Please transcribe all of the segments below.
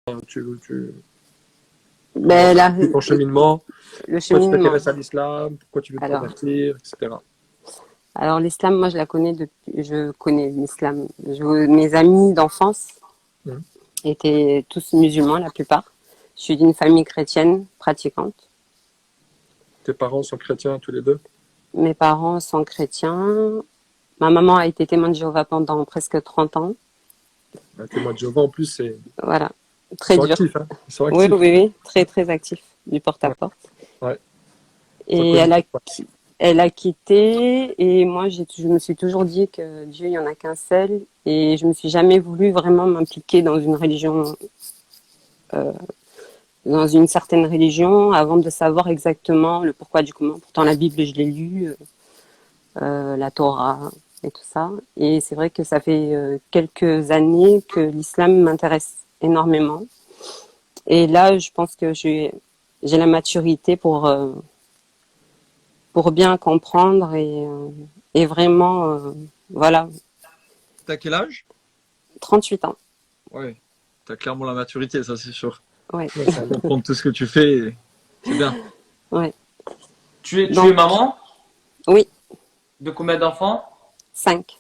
Ben, ton cheminement, le pourquoi tu cheminement. t'intéresses à l'islam, pourquoi tu veux te Alors, convertir, etc. alors l'islam, moi, je connais l'islam. Mes amis d'enfance Mhm. étaient tous musulmans, la plupart. Je suis d'une famille chrétienne pratiquante. Tes parents sont chrétiens tous les deux? Mes parents sont chrétiens. Ma maman a été témoin de Jéhovah pendant presque 30 ans. Les témoins de Jéhovah, en plus, Voilà, ils très sont dur. actifs, hein. Ils sont Oui, actifs. oui, oui, très, très actif, du Ouais, porte-à-porte. ouais. Ils sont Et connus. elle a quitté, et moi, je me suis toujours dit que Dieu, il n'y en a qu'un seul, et je me suis jamais voulu vraiment m'impliquer dans une religion, euh, dans une certaine religion, avant de savoir exactement le pourquoi du comment. Pourtant, la Bible, je l'ai lue, la Torah et tout ça. Et c'est vrai que ça fait quelques années que l'islam m'intéresse énormément. Et là, je pense que j'ai la maturité pour bien comprendre et vraiment, voilà, T'as quel âge? 38 ans. Ouais, t'as clairement la maturité, ça c'est sûr. Ouais, Ouais, ça- Comprendre tout ce que tu fais, c'est bien. ouais. Tu es Donc, maman oui, de combien d'enfants? 5.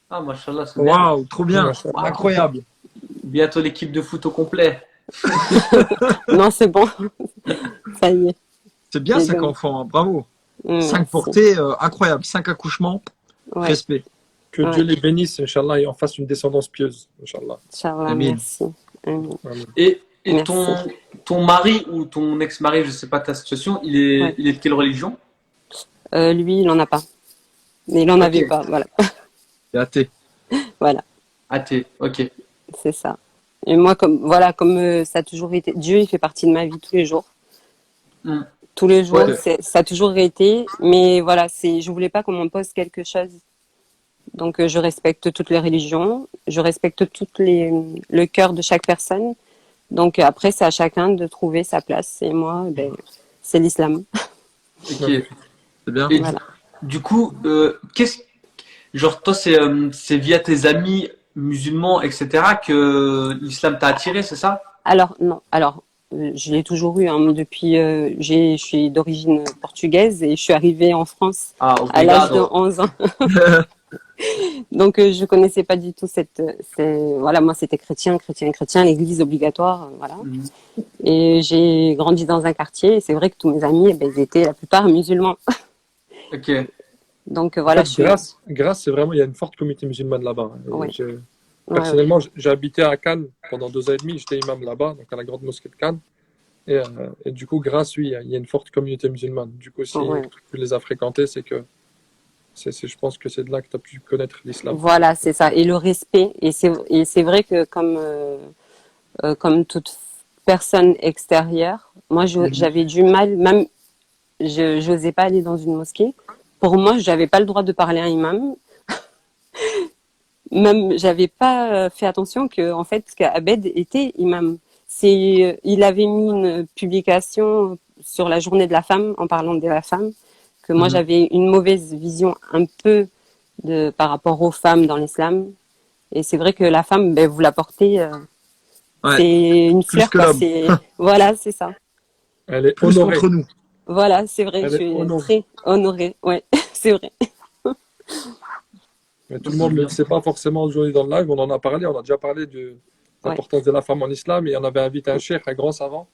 Ah, machallah, c'est bien. Waouh, trop bien, Machallah. incroyable. Bientôt l'équipe de foot au complet. Non, c'est bon, ça y est. C'est bien J'ai 5 donné. enfants, hein, bravo. 5 Merci. portées, incroyable. 5 accouchements, Ouais, respect. Que ouais. Dieu les bénisse, Inch'Allah, et en fasse une descendance pieuse, Inch'Allah. Inch'Allah, Amin. merci. Amin. Amen. Et Merci. ton mari ou ton ex-mari, je sais pas ta situation, Ouais. il est de quelle religion? Lui, il en a pas. Mais il en avait Ok, pas, voilà. Et athée. Voilà, athée, ok. c'est ça. Et moi, comme ça a toujours été, Dieu, il fait partie de ma vie tous les jours. Hmm. Tous les Ouais, jours, ça a toujours été. Mais voilà, je voulais pas qu'on m'impose quelque chose. Donc, je respecte toutes les religions, je respecte le cœur de chaque personne. Donc, après, c'est à chacun de trouver sa place. Et moi, ben, c'est l'islam. ok. Magnifique. C'est bien. Et Voilà. du coup, genre toi, c'est via tes amis musulmans, etc., que l'islam t'a attiré, c'est ça? Alors, non. Alors, je l'ai toujours eu, hein, depuis, je suis d'origine portugaise et je suis arrivée en France Ah, à l'âge de obrigado. 11 ans. Donc, je connaissais pas du tout voilà, moi, c'était chrétien, chrétien, chrétien, l'église obligatoire, voilà. Mhm. Et j'ai grandi dans un quartier et c'est vrai que tous mes amis, eh ben, ils étaient la plupart musulmans. Ok. Donc, En voilà, fait, Grasse, c'est vraiment, il y a une forte communauté musulmane là-bas, hein. ouais, ouais, ouais. Personnellement, j'ai habité à Cannes pendant 2 ans et demi, j'étais imam là-bas, donc à la grande mosquée de Cannes. Et du coup, Grasse, oui, il y a une forte communauté musulmane. Du coup, si Ouais. tu les as fréquentés, c'est que je pense que c'est de là que tu as pu connaître l'islam. Voilà, c'est ça. Et le respect. Et c'est vrai que comme toute personne extérieure, moi, Mhm. j'avais du mal, même, je n'osais pas aller dans une mosquée. Pour moi, j'avais pas le droit de parler à un imam. Même, j'avais pas fait attention en fait, qu'Abed était imam. Il avait mis une publication sur la journée de la femme, en parlant de la femme, que moi, Mhm. j'avais une mauvaise vision un peu par rapport aux femmes dans l'islam. Et c'est vrai que la femme, ben, vous la portez, Ouais, c'est une plus fleur, que quoi. l'homme. Voilà, c'est ça. Elle est Plus honorée. qu'entre nous. Voilà, c'est vrai. Je Elle est suis honorée. très honorée. Ouais, c'est vrai. Mais tout Non, le c'est monde ne bien. le sait pas forcément aujourd'hui dans le live. On en a parlé, on a déjà parlé de Ouais, l'importance de la femme en islam. Et on avait invité un cheikh, un grand savant,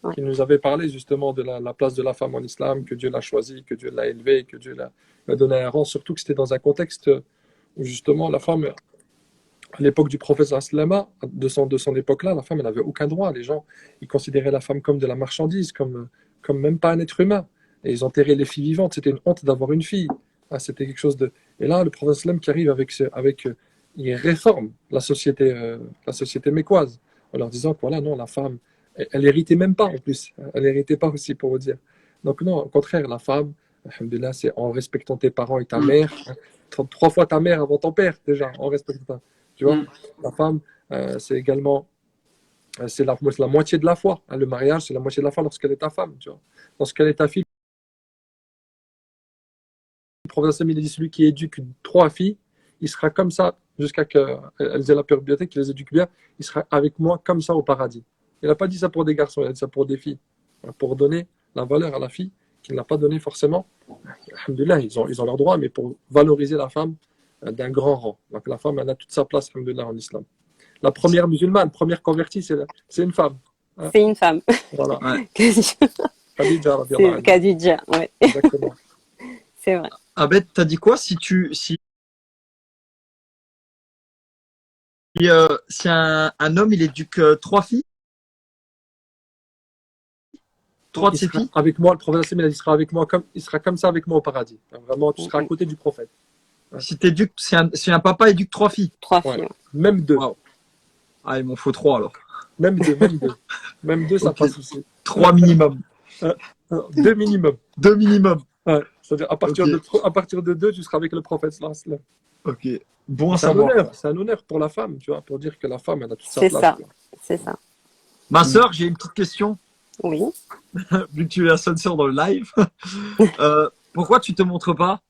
ouais. qui nous avait parlé justement de la place de la femme en islam, que Dieu l'a choisie, que Dieu l'a élevée, que Dieu lui a donné un rang. Surtout que c'était dans un contexte où justement la femme, à l'époque du prophète sallallahu de son époque-là, la femme, elle n'avait aucun droit. Les gens, ils considéraient la femme comme de la marchandise, comme même pas un être humain. Et ils enterraient les filles vivantes. C'était une honte d'avoir une fille. Ah, c'était quelque chose de. Et là, le prophète sallam qui arrive il réforme la société mécoise, en leur disant que voilà, non, la femme, elle héritait même pas en plus. Elle héritait pas aussi, pour vous dire. Donc non, au contraire, la femme, alhamdoulilah, c'est en respectant tes parents et ta Hmm. mère, hein, 3 fois ta mère avant ton père, déjà, en respectant. Tu vois, Hmm. la femme, c'est également, c'est la moitié de la foi, hein. Le mariage, c'est la moitié de la foi lorsqu'elle est ta femme, tu vois. Lorsqu'elle est ta fille, le prophète il dit celui qui éduque 3 filles, il sera comme ça jusqu'à qu'elles aient la puberté, qu'il les éduque bien, il sera avec moi comme ça au paradis. Il n'a pas dit ça pour des garçons, il a dit ça pour des filles. Pour donner la valeur à la fille qu'il n'a pas donné forcément. Alhamdulillah, ils ont leur droit, mais pour valoriser la femme d'un grand rang. Donc la femme, elle a toute sa place, alhamdulillah, en islam. La première musulmane, première convertie, c'est une femme. Hein. C'est une femme. Voilà. Ouais. Khadija, radiyallahu C'est anha. Khadija, ouais, Exactement. c'est vrai. Abed, t'as dit quoi si un homme il éduque 3 filles, 3 de Il ses sera filles? avec moi, le prophète sallam, il sera avec moi comme, il sera comme ça avec moi au paradis. Vraiment, tu seras à côté du prophète. Si un papa éduque 3 filles, 3 Ouais. filles. Même deux. Wow. Ah, il m'en faut 3 alors. Même deux, même deux. Même deux, ça Ok. passe aussi. 3 minimum. 2 minimum. 2 minimum. Ouais. C'est-à-dire, à partir, Ok. à partir de 2, tu seras avec le prophète sallallahu alayhi wa sallam. Ok. Bon à C'est un savoir. honneur, c'est un honneur pour la femme, tu vois, pour dire que la femme, elle a toute sa C'est place. ça. quoi. C'est ça. Ma sœur, j'ai une petite question. Oui. Vu que tu es la seule sœur dans le live. Pourquoi tu te montres pas?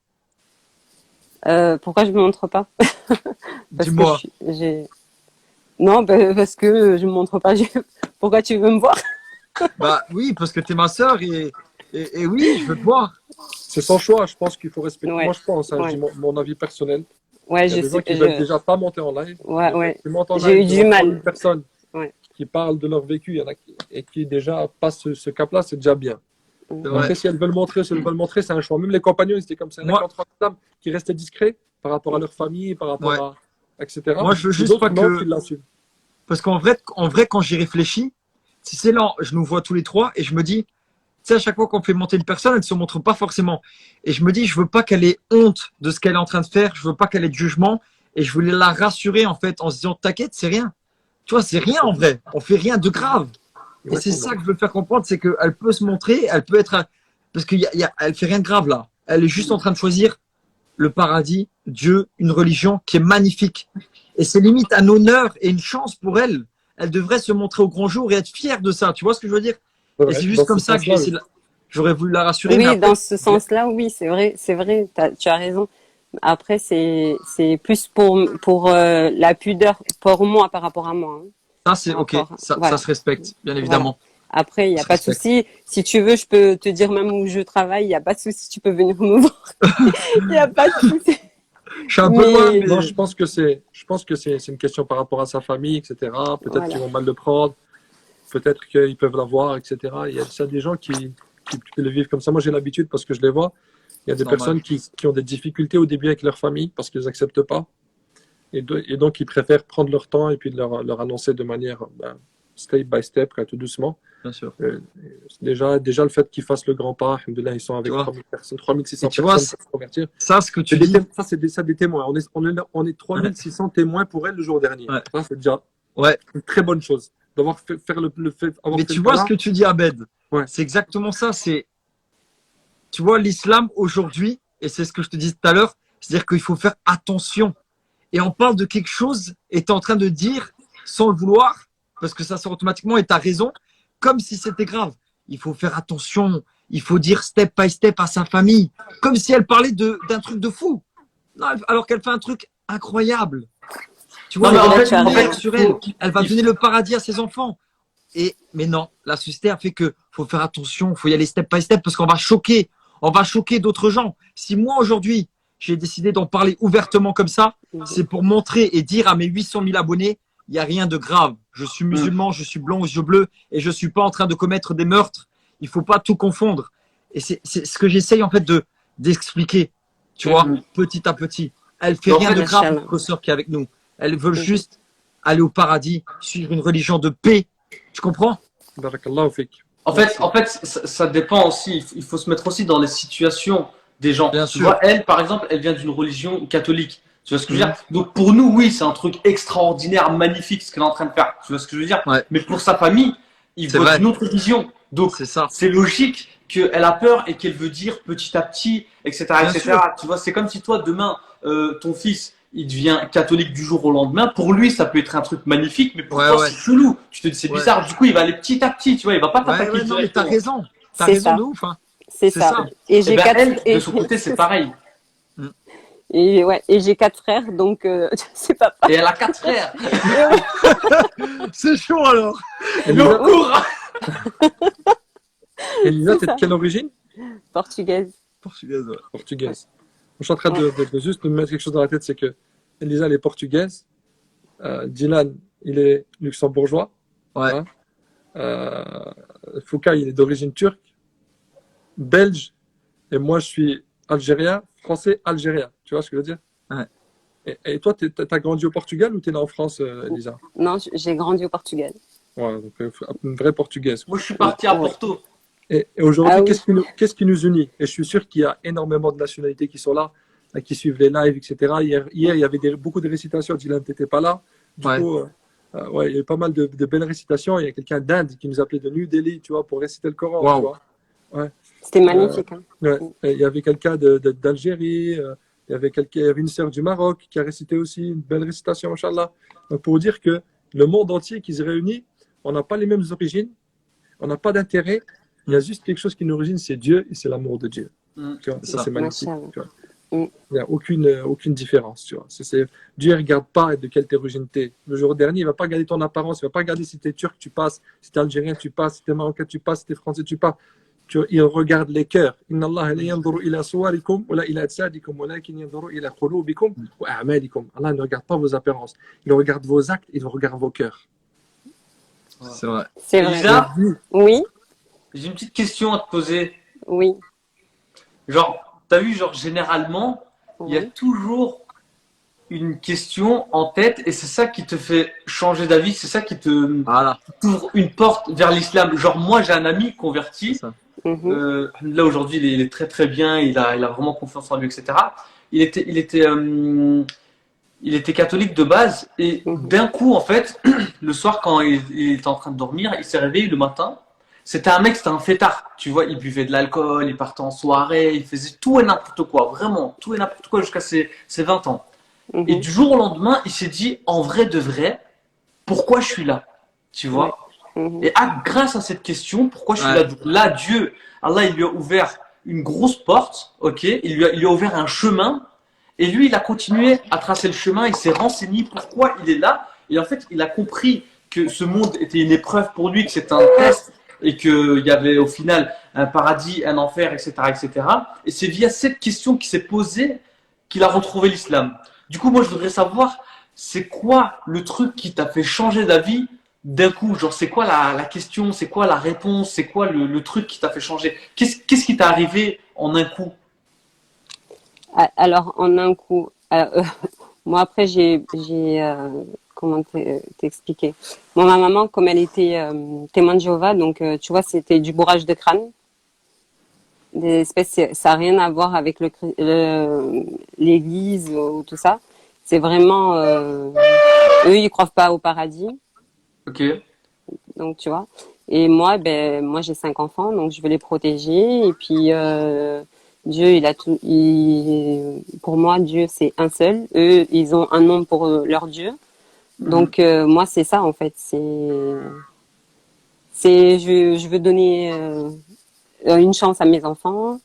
Pourquoi je me montre pas? Parce Dis-moi. que non, parce que je me montre pas. Pourquoi tu veux me voir? Bah oui, parce que tu es ma sœur et oui, je veux te voir. C'est son choix, je pense qu'il faut respecter. Ouais. Moi, je pense, hein, Ouais. je dis mon avis personnel. Ouais, Il y a je des gens sais. qui veulent déjà pas monter en live. Ouais, ouais. Qui montent en J'ai live eu du devant mal. 3000 personnes Ouais. qui parlent de leur vécu, il y en a et qui déjà passent ce cap-là, c'est déjà bien. C'est vrai. Après, si elles veulent montrer, si elles veulent montrer, c'est un choix. Même les compagnons, ils étaient comme ça. Il y en a Moi- qui entrent en islam, qui restaient discrets par rapport à leur famille, par rapport Ouais. à etc. Moi, je veux Les juste autres, pas non, que- qui l'assument. Parce qu'en vrai, quand j'y réfléchis, si c'est là, je nous vois tous les 3 et je me dis, tu sais, à chaque fois qu'on fait monter une personne, elle se montre pas forcément. Et je me dis, je veux pas qu'elle ait honte de ce qu'elle est en train de faire, je veux pas qu'elle ait de jugement et je voulais la rassurer en fait en se disant, t'inquiète, c'est rien. Tu vois, c'est rien en vrai. On fait rien de grave. Et c'est ça que je veux faire comprendre, c'est qu'elle peut se montrer, elle peut être, parce elle fait rien de grave là. Elle est juste en train de choisir le paradis, Dieu, une religion qui est magnifique. Et c'est limite un honneur et une chance pour elle. Elle devrait se montrer au grand jour et être fière de ça. Tu vois ce que je veux dire? C'est Et vrai. c'est Dans juste comme ce ça que sens-là, j'aurais voulu la rassurer. mais Oui, après, dans ce sens-là, oui, c'est vrai, tu as raison. Après, c'est plus pour la pudeur pour moi par rapport à moi. Hein. ça, c'est par ok. rapport- Ça voilà. se respecte, bien évidemment. Après, il n'y a Ça pas de respecte. souci. Si tu veux, je peux te dire même où je travaille. Il n'y a pas de souci. Tu peux venir me voir. Il n'y a pas de souci. Je suis un peu Mais- loin, mais Non, je pense que c'est une question par rapport à sa famille, etc. Peut-être Voilà. qu'ils vont mal le prendre, peut-être qu'ils peuvent l'avoir, etc. Il y a des gens qui le vivent comme ça. Moi, j'ai l'habitude parce que je les vois. Il y a des Normal. personnes qui ont des difficultés au début avec leur famille parce qu'ils n'acceptent pas. Et donc, ils préfèrent prendre leur temps et puis leur annoncer de manière step by step, tout doucement. bien sûr. Déjà le fait qu'ils fassent le grand pas, alhamdoulilah, ils sont avec Tu vois. 3000 personnes, 3600 Et tu vois, personnes pour se convertir. Ça, ce que tu C'est dis, ça, c'est des témoins. On est 3600 témoins pour elle le jour dernier. Ouais. Ça, c'est déjà ouais. une très bonne chose. D'avoir fait, faire le fait. Avoir Mais fait tu le vois pas ce que tu dis, Abed. Ouais. C'est exactement ça. Tu vois, l'islam aujourd'hui, et c'est ce que je te disais tout à l'heure, c'est-à-dire qu'il faut faire attention. Et on parle de quelque chose et tu es en train de dire, sans le vouloir, parce que ça sort automatiquement et tu as raison, comme si c'était grave. Il faut faire attention. Il faut dire step by step à sa famille, comme si elle parlait d'un truc de fou. Non, alors qu'elle fait un truc incroyable. Tu vois, Non, mais elle en va fait, être en fière fait, sur elle. Elle va il- donner le paradis à ses enfants. Mais non, la société a fait que faut faire attention, faut y aller step by step parce qu'on va choquer. On va choquer d'autres gens. Si moi aujourd'hui, j'ai décidé d'en parler ouvertement comme ça, c'est pour montrer et dire à mes 800 000 abonnés, il n'y a rien de grave. Je suis musulman, je suis blond aux yeux bleus et je ne suis pas en train de commettre des meurtres. Il ne faut pas tout confondre. Et c'est ce que j'essaye en fait d'expliquer, tu vois, petit à petit. Elle fait En rien fait, de grave, Inch'Allah. notre sœur qui est avec nous. Elles veulent juste aller au paradis, suivre une religion de paix. Tu comprends? Barakallahu fik. En fait, ça dépend aussi. Il faut se mettre aussi dans les situations des gens. Bien Tu sûr. vois, elle, par exemple, elle vient d'une religion catholique. Tu vois ce que je veux dire? Donc pour nous, oui, c'est un truc extraordinaire, magnifique ce qu'elle est en train de faire. Tu vois ce que je veux dire? Ouais. Mais pour sa famille, il C'est voit vrai. une autre vision. Donc C'est ça. c'est logique qu'elle a peur et qu'elle veut dire petit à petit, etc., Bien etc. sûr. Tu vois, c'est comme si toi demain, ton fils, il devient catholique du jour au lendemain. Pour lui, ça peut être un truc magnifique, mais pour Ouais, toi, ouais. c'est chelou. Tu te dis, c'est Ouais. bizarre. Du coup, il va aller petit à petit. Tu vois, il va pas Ouais, t'attaquer ouais, non, mais t'as directement. raison. T'as C'est raison ça. de ouf. Hein. C'est C'est ça. ça. Et Et j'ai ben, quatre- elle, et- de son côté, c'est pareil. Et ouais, et j'ai 4 frères, donc c'est pas Et elle a 4 frères. C'est chaud alors. Elisa, Le cours. Elisa, C'est t'es de ça. quelle origine? Portugaise. Portugaise, ouais. Portugaise. Je suis en train de juste me mettre quelque chose dans la tête, c'est que Elisa, elle est portugaise, Dylan, il est luxembourgeois, Ouais. hein, euh, Foucault, il est d'origine turque, belge, et moi, je suis algérien, français, algérien. Tu vois ce que je veux dire? Ouais. Et toi, t'as grandi au Portugal ou t'es né en France, Elisa? Non, j'ai grandi au Portugal. Ouais, donc une vraie portugaise. Moi, je suis parti à Ouais. Porto. Et aujourd'hui, Ah oui. qu'est-ce qui nous unit? Et je suis sûr qu'il y a énormément de nationalités qui sont là, qui suivent les lives, etc. Hier, il y avait beaucoup de récitations. Dylan, tu n'étais pas là. Du Ouais. coup, ouais, il y a eu pas mal de belles récitations. Il y a quelqu'un d'Inde qui nous appelait de New Delhi, tu vois, pour réciter le Coran. Waouh. Tu vois. Ouais. C'était magnifique. Hein. Ouais. Et il y avait quelqu'un d'Algérie. Il y avait une sœur du Maroc qui a récité aussi une belle récitation, machallah. Donc, pour dire que le monde entier qui se réunit, on n'a pas les mêmes origines, on n'a pas d'intérêt. Il y a juste quelque chose qui nous origine, c'est Dieu et c'est l'amour de Dieu. Tu vois, ça, c'est magnifique. Machallah. Tu vois. Mm. Il n'y a aucune différence. Tu vois. Dieu ne regarde pas de quelle origine tu es. Le jour dernier, il ne va pas regarder ton apparence, il ne va pas regarder si tu es turc, tu passes, si tu es algérien, tu passes, si tu es marocain, tu passes, si tu es français, tu passes. Tu vois, il regarde les cœurs. Inna Allah la yanzuru ila suwarikum wa la ila ajsadikum walakin yanzuru ila qulubikum wa a'malikum. Allah ne regarde pas vos apparences. Il regarde vos actes, il regarde vos cœurs. C'est vrai. C'est vrai. Elisa, Oui, j'ai une petite question à te poser. oui, Genre, t'as vu, genre, généralement, il y a oui. toujours une question en tête et c'est ça qui te fait changer d'avis, c'est ça qui te Voilà. t'ouvre une porte vers l'islam. Genre, moi, j'ai un ami C'est converti. ça. Mhm. Là, aujourd'hui, il est très, très bien. Il a vraiment confiance en lui, etc. Il était catholique de base et Mhm. d'un coup, en fait, le soir, quand il était en train de dormir, il s'est réveillé le matin. C'était un fêtard. Tu vois, il buvait de l'alcool, il partait en soirée, il faisait tout et n'importe quoi. Vraiment, tout et n'importe quoi jusqu'à ses 20 ans. Et Mhm. du jour au lendemain, il s'est dit, en vrai de vrai, pourquoi je suis là? Tu vois? Mhm. Et grâce à cette question, pourquoi je suis Ouais. là? Donc là, Dieu, Allah, il lui a ouvert une grosse porte, ok? Il lui a ouvert un chemin. Et lui, il a continué à tracer le chemin. Il s'est renseigné pourquoi il est là. Et en fait, il a compris que ce monde était une épreuve pour lui, que c'était un test et qu'il y avait au final un paradis, un enfer, etc., etc. Et c'est via cette question qui s'est posée qu'il a retrouvé l'islam. Du coup, moi, je voudrais savoir, c'est quoi le truc qui t'a fait changer d'avis d'un coup? Genre, c'est quoi la question? C'est quoi la réponse? C'est quoi le truc qui t'a fait changer? Qu'est-ce qui t'est arrivé en un coup? Alors, en un coup, moi après, comment t'expliquer? Bon, ma maman, comme elle était témoin de Jéhovah, donc tu vois, c'était du bourrage de crâne. Des espèces, ça n'a rien à voir avec l'église ou tout ça. C'est vraiment, eux, ils croient pas au paradis, Ok. donc tu vois. Et moi, moi j'ai 5 enfants, donc je veux les protéger. Et puis Dieu, il a tout. Pour moi, Dieu c'est un seul. Eux, ils ont un nom pour leur Dieu. Donc moi, c'est ça en fait. Je veux donner une chance à mes enfants,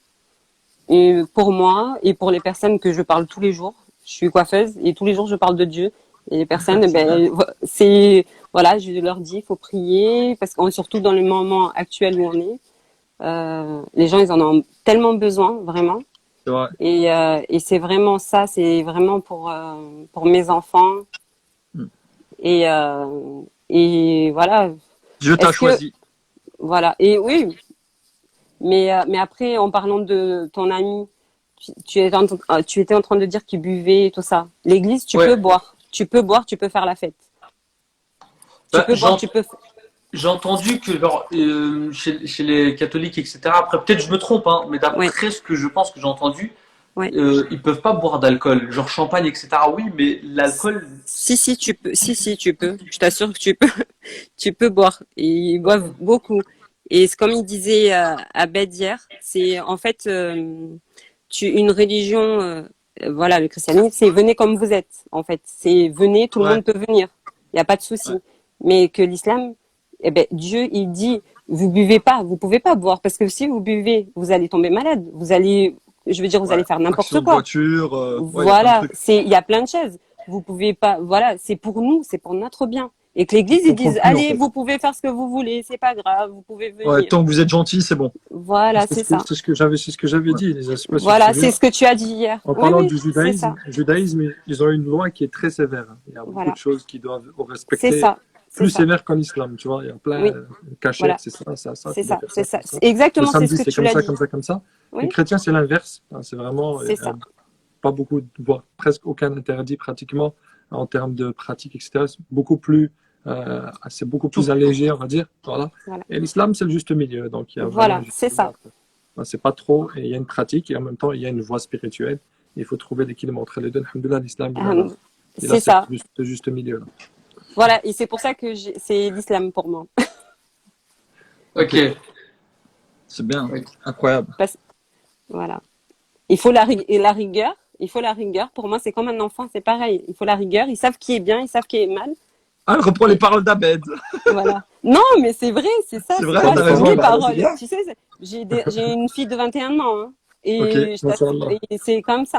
et pour moi et pour les personnes que je parle tous les jours. Je suis coiffeuse et tous les jours je parle de Dieu. Et les personnes, voilà, je leur dis, il faut prier parce qu'on surtout dans le moment actuel où on est, les gens ils en ont tellement besoin vraiment. C'est vrai. Et c'est vraiment ça, c'est vraiment pour mes enfants. Et voilà. Dieu t'a Est-ce que choisi. voilà. Et oui. Mais après, en parlant de ton ami, tu étais en train de dire qu'il buvait et tout ça. L'église, tu Ouais. peux boire. Tu peux boire, tu peux faire la fête. Tu Bah, peux boire, tu peux. j'ai entendu que genre, chez les catholiques, etc. Après, peut-être je me trompe, hein, mais d'après Oui. ce que je pense que j'ai entendu, Oui. ils peuvent pas boire d'alcool, genre champagne, etc. Oui, mais l'alcool, Si, tu peux. Si, tu peux. Je t'assure que tu peux. Tu peux boire. Et ils boivent beaucoup. Et c'est comme il disait à Bed hier, c'est en fait une religion. Voilà, le christianisme, c'est venez comme vous êtes. En fait, c'est venez, tout le Ouais. monde peut venir. Il n'y a pas de souci. Ouais. Mais que l'islam, eh ben, Dieu, il dit, vous buvez pas, vous pouvez pas boire parce que si vous buvez, vous allez tomber malade. Vous allez je veux dire, vous Ouais. allez faire n'importe Action de quoi. voiture, ouais, il y a plein de Voilà, trucs. il y a plein de choses. Vous pouvez pas, voilà, c'est pour nous, c'est pour notre bien. Et que l'église, Je ils comprends disent, plus, en allez, fait. vous pouvez faire ce que vous voulez, c'est pas grave, vous pouvez Ouais, venir. tant que vous êtes gentil, c'est bon. Voilà, c'est ça. C'est ce que j'avais Ouais. dit. Je sais pas si tu te Voilà, souviens. c'est ce que tu as dit hier. En Oui, parlant oui, du c'est ça. judaïsme, ils ont une loi qui est très sévère. Il y a beaucoup Voilà, de choses qu'ils doivent c'est respecter, ça. C'est plus ça. sévère qu'en islam, tu vois. Il y a plein Oui, de cachettes, voilà, c'est ça, c'est tu dois ça, faire c'est ça, ça. faire ça. Le Exactement, c'est ce samedi, que c'est tu comme l'as ça, dit. comme ça, comme ça. Les Oui, chrétiens, c'est l'inverse. C'est vraiment, c'est ça. pas beaucoup, voire presque aucun interdit pratiquement en termes de pratique, etc. C'est beaucoup plus Tout- allégé, on va dire. Voilà. Voilà, Et l'islam, c'est le juste milieu. Donc, il y a vraiment un voilà, juste c'est milieu ça. entre. C'est pas trop, et il y a une pratique, et en même temps, il y a une voie spirituelle. Il faut trouver l'équilibre entre les deux. Alhamdoulilah, l'islam, il a C'est ça. ce juste milieu. Là. Voilà, et c'est pour ça que c'est l'islam pour moi. Ok. C'est bien. Oui. Incroyable. Voilà. Il faut et la rigueur. Il faut la rigueur. Pour moi, c'est comme un enfant, c'est pareil. Il faut la rigueur. Ils savent qui est bien, ils savent qui est mal. Ah, elle reprend les paroles d'Abed. Voilà. Non, mais c'est vrai, c'est ça. C'est C'est vrai, quoi? t'as Ce sont raison. mes Bah, c'est paroles. bien. Tu sais, j'ai une fille de 21 ans. Hein, Ok, et Masha'Allah. et c'est comme ça.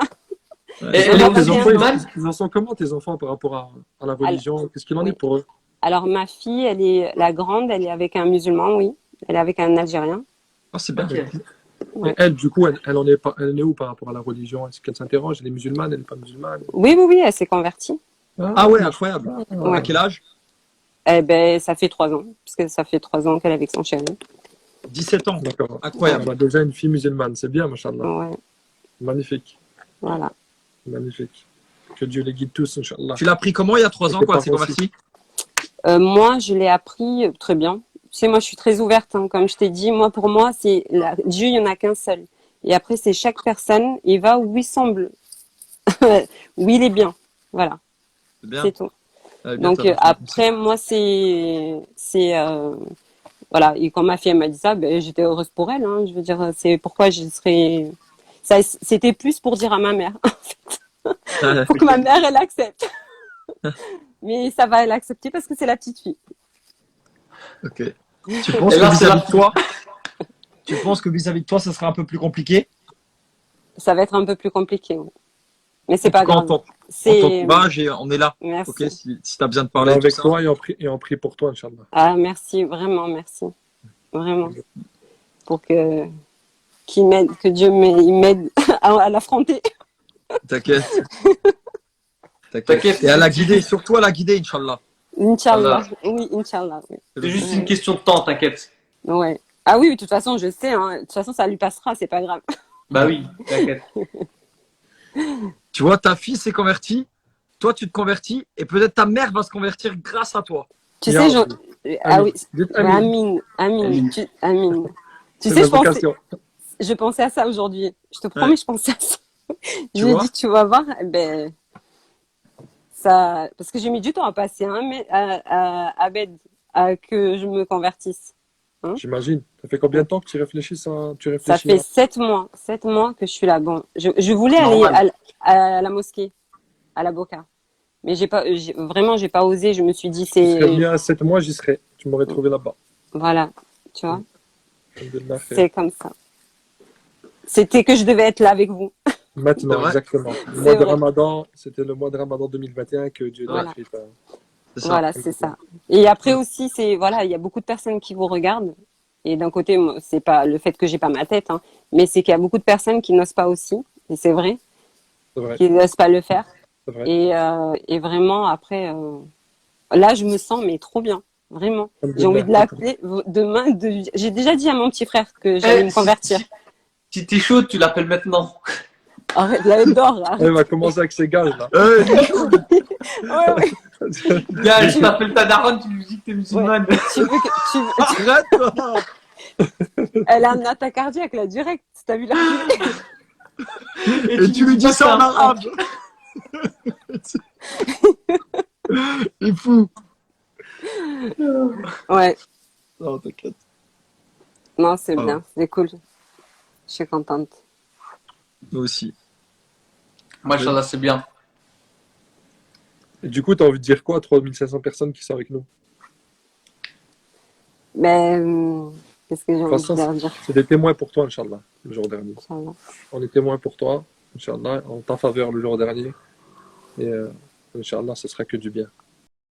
Ouais, Et c'est elle est Vraiment bien. Tes aussi enfants, 21 ans. musulmane? ils en sont comment tes enfants par rapport à la Alors, religion? Qu'est-ce qu'il en est oui. pour eux? Alors, ma fille, la grande, elle est avec un musulman, oui. Elle est avec un Algérien. Ah, c'est bien. Ok. Et Ouais. elle, du coup, elle en est où par rapport à la religion? Est-ce qu'elle s'interroge? Elle est musulmane? Elle n'est pas musulmane? Oui, oui, oui, elle s'est convertie. Ah ouais, incroyable. À Ouais. quel âge? Eh ben, ça fait 3 ans. Parce que ça fait 3 ans qu'elle est avec son chéri. 17 ans. D'accord. Incroyable. On a déjà une fille musulmane. C'est bien, Masha'Allah. Ouais, Magnifique. voilà. Magnifique. Que Dieu les guide tous, Inch'Allah. Tu l'as pris comment il y a 3 ans tes quand elle s'est parents aussi. convertie? Moi, je l'ai appris très bien. Tu sais, moi, je suis très ouverte, hein, comme je t'ai dit. Moi, pour moi, Dieu, il n'y en a qu'un seul. Et après, c'est chaque personne, il va où il semble, où il est bien. Voilà, C'est bien. c'est tout. Elle est bien, Donc, ta réponse. après, moi, voilà. Et quand ma fille, elle m'a dit ça, ben, j'étais heureuse pour elle, hein. Je veux dire, c'est pourquoi je serais, ça, c'était plus pour dire à ma mère, pour que ma mère, elle accepte. Mais ça va, elle accepter parce que c'est la petite fille. Ok. Tu penses Et que là, c'est vis-à-vis la- de toi, tu penses que vis-à-vis de toi, ça sera un peu plus compliqué? Ça va être un peu plus compliqué, oui. Mais c'est En pas tout cas, grave. on t'en- on C'est, t'encourage et on est là. merci. Ok, si tu as besoin de On est parler de tout avec ça. toi et on prie pour toi, Inch'Allah. Ah, merci, vraiment, merci. Vraiment. Pour qu'il m'aide, que Dieu il m'aide à l'affronter. T'inquiète. T'inquiète. Et à la guider, surtout à la guider, Inch'Allah. Inch'Allah. Oui, Inch'Allah. Oui. C'est juste une question de temps, t'inquiète. Ouais. Ah oui, de toute façon, je sais. Hein. De toute façon, ça lui passera, c'est pas grave. Bah oui, t'inquiète. Tu vois, ta fille s'est convertie, toi tu te convertis, et peut-être ta mère va se convertir grâce à toi. Tu Ya sais, Rabbi. ah oui. Dites Ouais, Amin. Amine, Amine, Amine. Amine. Tu C'est sais, ma vocation. je pensais à ça aujourd'hui. Je te promets, Ouais. je pensais à ça. Tu Je lui ai vois dit, tu vas voir, eh ben, ça, parce que j'ai mis du temps à passer, hein, mais à Abed, à que je me convertisse. J'imagine. Ça fait combien de temps que tu réfléchis Ça fait 7 mois que je suis là. Bon, je voulais aller Normal. à la mosquée, à la Boca. Mais vraiment, j'ai pas osé. Je me suis dit, Tu serais venu c'est, à 7 mois, j'y serais. Tu m'aurais trouvé là-bas. voilà, tu vois, Alhamdulillah, khair. c'est comme ça. C'était que je devais être là avec vous. C'est Maintenant, vrai. exactement. Le C'est mois de vrai. Ramadan, c'était le mois de Ramadan 2021 que Dieu Voilà. a fait. C'est ça. Voilà, c'est ça. Et après aussi, voilà, il y a beaucoup de personnes qui vous regardent. Et d'un côté, moi, c'est pas le fait que j'ai pas ma tête, hein, mais c'est qu'il y a beaucoup de personnes qui n'osent pas aussi. Et c'est vrai, C'est vrai. qui n'osent pas le faire. C'est vrai. Et vraiment, après, là, je me sens mais trop bien, vraiment. J'ai envie de l'appeler demain. J'ai déjà dit à mon petit frère que j'allais me convertir. Si t'es chaud, tu l'appelles maintenant. Arrête, là, elle dort, là. Elle va commencer avec ses gages, là. Ouais, ouais. Gars, je t'appelle ta daronne, tu lui dis que t'es musulmane. Tu veux que, Arrête toi. elle a un attaque cardiaque, là, direct. T'as vu la Et tu lui dis ça en arabe. Il est fou. Ouais. Non, t'inquiète. Non, c'est Ah. bien. C'est cool. Je suis contente. Nous aussi. Machallah, c'est bien. Et du coup, tu as envie de dire quoi à 3500 personnes qui sont avec nous? Mais Qu'est-ce que j'ai De toute envie de façon, leur dire? c'est des témoins pour toi, Inch'Allah, le jour dernier. Inch'Allah. On est témoins pour toi, Inch'Allah, en ta faveur le jour dernier. Et Inch'Allah, ce sera que du bien.